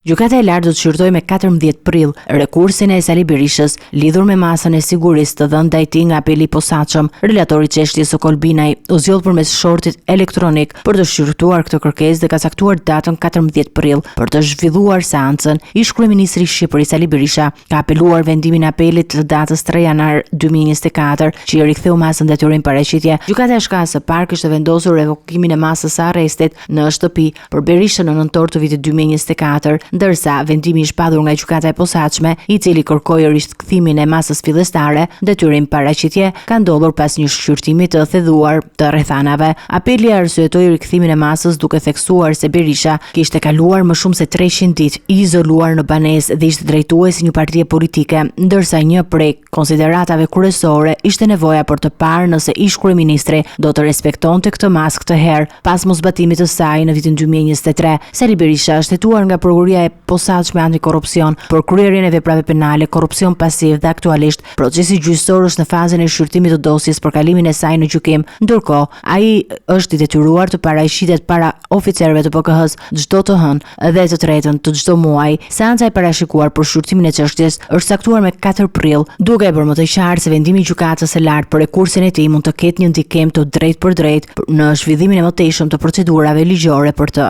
Gjykata e lartë do të shqyrtojë me 14 prill rekursin e Sali Berishës lidhur me masën e sigurisë të dhënë ndaj tij nga apeli i posaçëm. Relatori i çështjes së Kolbinaj u zgjodh përmes shortit elektronik për të shqyrtuar këtë kërkesë dhe ka caktuar datën 14 prill për të zhvilluar seancën. Ish kryeministri i Shqipërisë Sali Berisha ka apeluar vendimin e apelit të datës 3 janar 2024 që i riktheu masën detyrim paraqitje. Gjykata e shkallës së parë kishte vendosur revokimin e masës së arrestit në shtëpi për Berishën në nëntor të vitit 2024. Ndërsa vendimi i shpadur nga gjykata e posaçme, i cili kërkoi rikthimin e masës fillestare, detyrim paraqitje, ka ndodhur pas një shqyrtimi të thelluar të rrethanave. Apeli arsyetoi rikthimin e masës duke theksuar se Berisha kishte kaluar më shumë se 300 ditë i izoluar në banesë dhe ishte drejtuesi një partie politike, ndërsa një prej konsideratave kryesore ishte nevoja për të parë nëse ish kryeministri do të respektonte këtë masë këtë herë pas mosbatimit të saj në vitin 2023. Sali Berisha është hetuar nga prokuroria e posaçme antikorrupsion për kryerjen e veprave penale, korrupsion pasiv dhe aktualisht procesi gjyqësor është në fazën e shqyrtimit të dosjes për kalimin e saj në gjykim. Ndërkohë, ai është i detyruar të paraqitet para oficerëve të PKH-s çdo të hënë dhe të tretën të çdo muaji. Seanca e parashikuar për shqyrtimin e çështjes është caktuar me 4 prill, duke e bërë më të qartë se vendimi i gjykatës së lartë për rekursin e tij mund të ketë një ndikim të drejtë për drejtë në zhvillimin e mëtejshëm të procedurave ligjore për të.